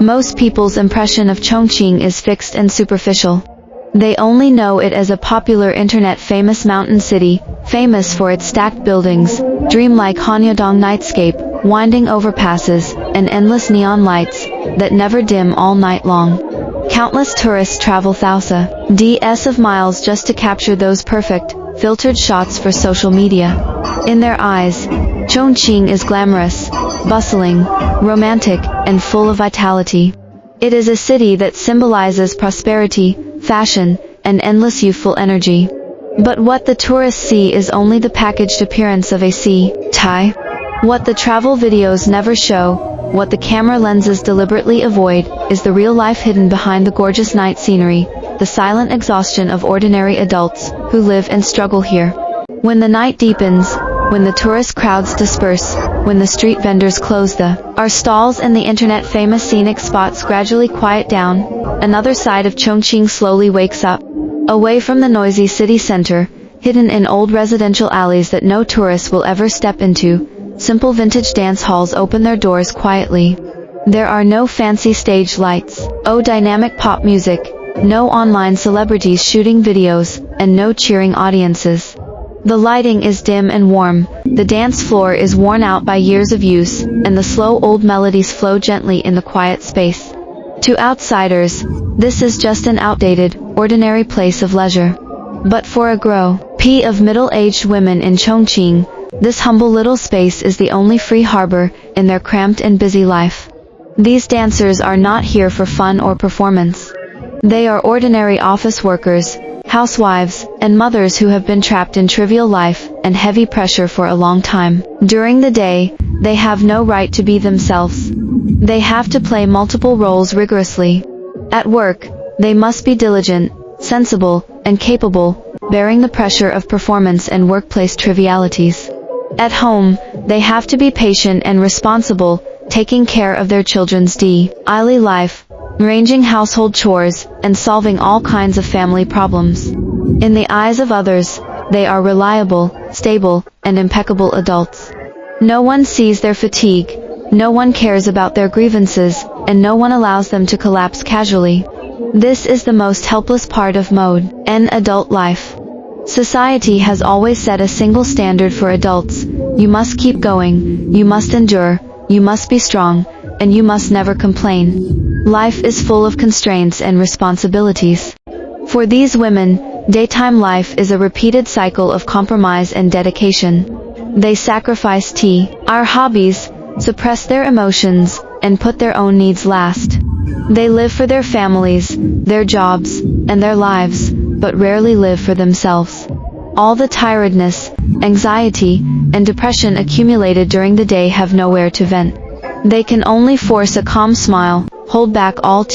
Most people's impression of Chongqing is fixed and superficial. They only know it as a popular internet-famous mountain city, famous for its stacked buildings, dreamlike Hanyodong nightscape, winding overpasses, and endless neon lights that never dim all night long. Countless tourists travel thousands of miles just to capture those perfect, filtered shots for social media. In their eyes, Chongqing is glamorous, bustling, romantic, and full of vitality. It is a city that symbolizes prosperity, fashion, and endless youthful energy. But what the tourists see is only the packaged appearance of a city. What the travel videos never show, what the camera lenses deliberately avoid, is the real life hidden behind the gorgeous night scenery, the silent exhaustion of ordinary adults who live and struggle here. When the night deepens, when the tourist crowds disperse, when the street vendors close our stalls and the internet-famous scenic spots gradually quiet down, another side of Chongqing slowly wakes up. Away from the noisy city center, hidden in old residential alleys that no tourist will ever step into, simple vintage dance halls open their doors quietly. There are no fancy stage lights, no dynamic pop music, no online celebrities shooting videos, and no cheering audiences. The lighting is dim and warm, the dance floor is worn out by years of use, and the slow old melodies flow gently in the quiet space. To outsiders, this is just an outdated, ordinary place of leisure. But for a group of middle-aged women in Chongqing, this humble little space is the only free harbor in their cramped and busy life. These dancers are not here for fun or performance. They are ordinary office workers, housewives, and mothers who have been trapped in trivial life and heavy pressure for a long time. During the day, they have no right to be themselves. They have to play multiple roles rigorously. At work, they must be diligent, sensible, and capable, bearing the pressure of performance and workplace trivialities. At home, they have to be patient and responsible, taking care of their children's daily life, arranging household chores, and solving all kinds of family problems. In the eyes of others, they are reliable, stable, and impeccable adults. No one sees their fatigue, no one cares about their grievances, and no one allows them to collapse casually. This is the most helpless part of modern adult life. Society has always set a single standard for adults: you must keep going, you must endure, you must be strong, and you must never complain. Life is full of constraints and responsibilities. For these women, daytime life is a repeated cycle of compromise and dedication. They sacrifice our hobbies, suppress their emotions, and put their own needs last. They live for their families, their jobs, and their lives, but rarely live for themselves. All the tiredness, anxiety, and depression accumulated during the day have nowhere to vent. They can only force a calm smile, hold back all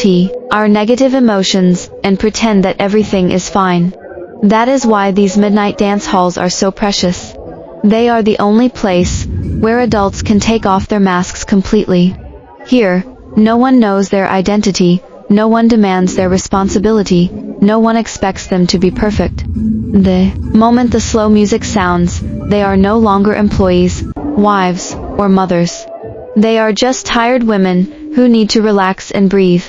our negative emotions, and pretend that everything is fine. That is why these midnight dance halls are so precious. They are the only place where adults can take off their masks completely. Here, no one knows their identity, no one demands their responsibility, no one expects them to be perfect. The moment the slow music sounds, they are no longer employees, wives, or mothers. They are just tired women who need to relax and breathe.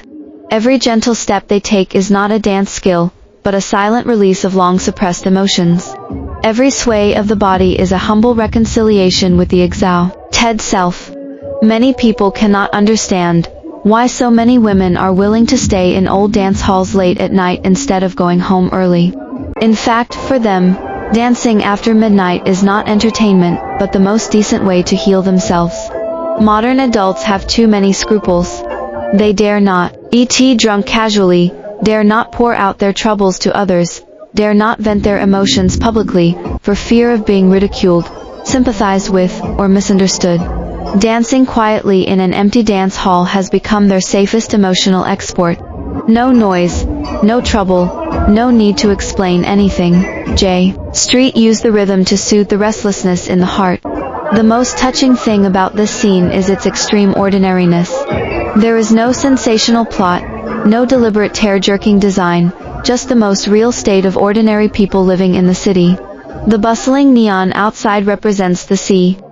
Every gentle step they take is not a dance skill, but a silent release of long-suppressed emotions. Every sway of the body is a humble reconciliation with the exalted self. Many people cannot understand why so many women are willing to stay in old dance halls late at night instead of going home early. In fact, for them, dancing after midnight is not entertainment, but the most decent way to heal themselves. Modern adults have too many scruples. They dare not eat drunk casually, dare not pour out their troubles to others, dare not vent their emotions publicly, for fear of being ridiculed, sympathized with, or misunderstood. Dancing quietly in an empty dance hall has become their safest emotional export. No noise, no trouble, no need to explain anything. J Street used the rhythm to soothe the restlessness in the heart. The most touching thing about this scene is its extreme ordinariness. There is no sensational plot, no deliberate tear-jerking design, just the most real state of ordinary people living in the city. The bustling neon outside represents the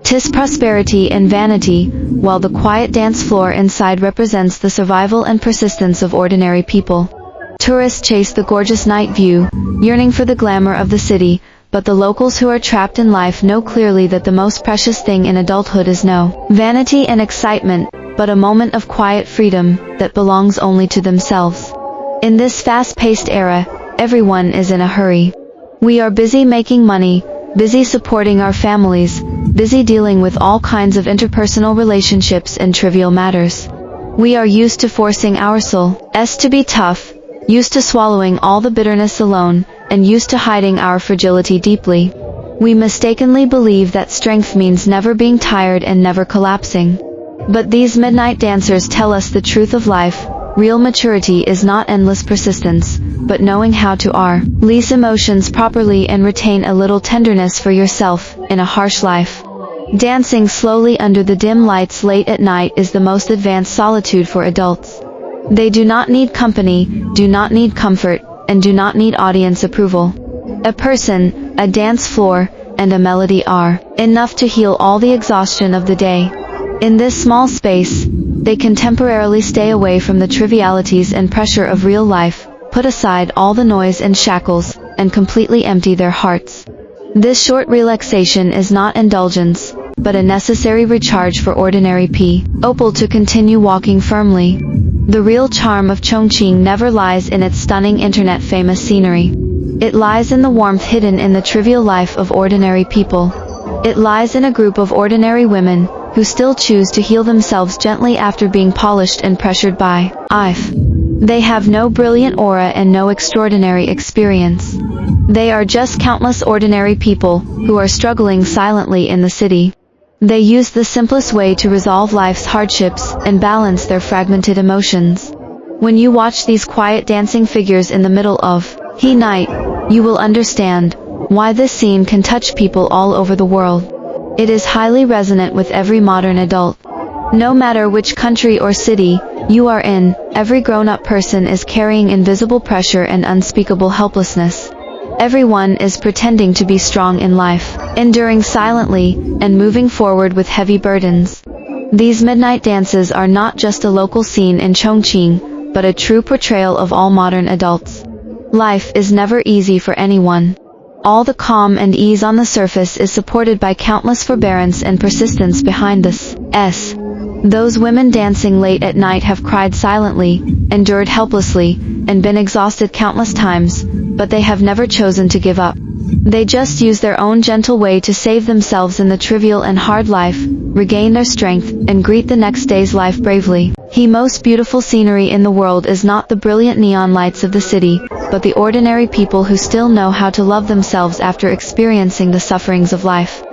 'Tis prosperity and vanity, while the quiet dance floor inside represents the survival and persistence of ordinary people. Tourists chase the gorgeous night view, yearning for the glamour of the city, but the locals who are trapped in life know clearly that the most precious thing in adulthood is no vanity and excitement, but a moment of quiet freedom that belongs only to themselves. In this fast-paced era, everyone is in a hurry. We are busy making money, busy supporting our families, busy dealing with all kinds of interpersonal relationships and trivial matters. We are used to forcing our souls to be tough, used to swallowing all the bitterness alone, and used to hiding our fragility deeply. We mistakenly believe that strength means never being tired and never collapsing. But these midnight dancers tell us the truth of life. Real maturity is not endless persistence, but knowing how to release emotions properly and retain a little tenderness for yourself in a harsh life. Dancing slowly under the dim lights late at night is the most advanced solitude for adults. They do not need company, do not need comfort, and do not need audience approval. A person, a dance floor, and a melody are enough to heal all the exhaustion of the day. In this small space, they can temporarily stay away from the trivialities and pressure of real life, put aside all the noise and shackles, and completely empty their hearts. This short relaxation is not indulgence, but a necessary recharge for ordinary people to continue walking firmly. The real charm of Chongqing never lies in its stunning internet-famous scenery. It lies in the warmth hidden in the trivial life of ordinary people. It lies in a group of ordinary women who still choose to heal themselves gently after being polished and pressured by life. They have no brilliant aura and no extraordinary experience. They are just countless ordinary people who are struggling silently in the city. They use the simplest way to resolve life's hardships and balance their fragmented emotions. When you watch these quiet dancing figures in the middle of the night, you will understand why this scene can touch people all over the world. It is highly resonant with every modern adult. No matter which country or city you are in, every grown-up person is carrying invisible pressure and unspeakable helplessness. Everyone is pretending to be strong in life, enduring silently, and moving forward with heavy burdens. These midnight dances are not just a local scene in Chongqing, but a true portrayal of all modern adults. Life is never easy for anyone. All the calm and ease on the surface is supported by countless forbearance and persistence behind this. Those women dancing late at night have cried silently, endured helplessly, and been exhausted countless times, but they have never chosen to give up. They just use their own gentle way to save themselves in the trivial and hard life, regain their strength, and greet the next day's life bravely. The most beautiful scenery in the world is not the brilliant neon lights of the city, but the ordinary people who still know how to love themselves after experiencing the sufferings of life.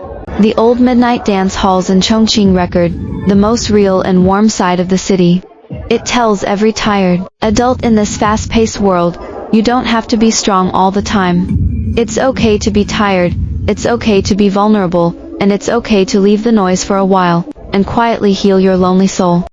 The old midnight dance halls in Chongqing record the most real and warm side of the city. It tells every tired adult in this fast-paced world, you don't have to be strong all the time. It's okay to be tired, it's okay to be vulnerable, and it's okay to leave the noise for a while, and quietly heal your lonely soul.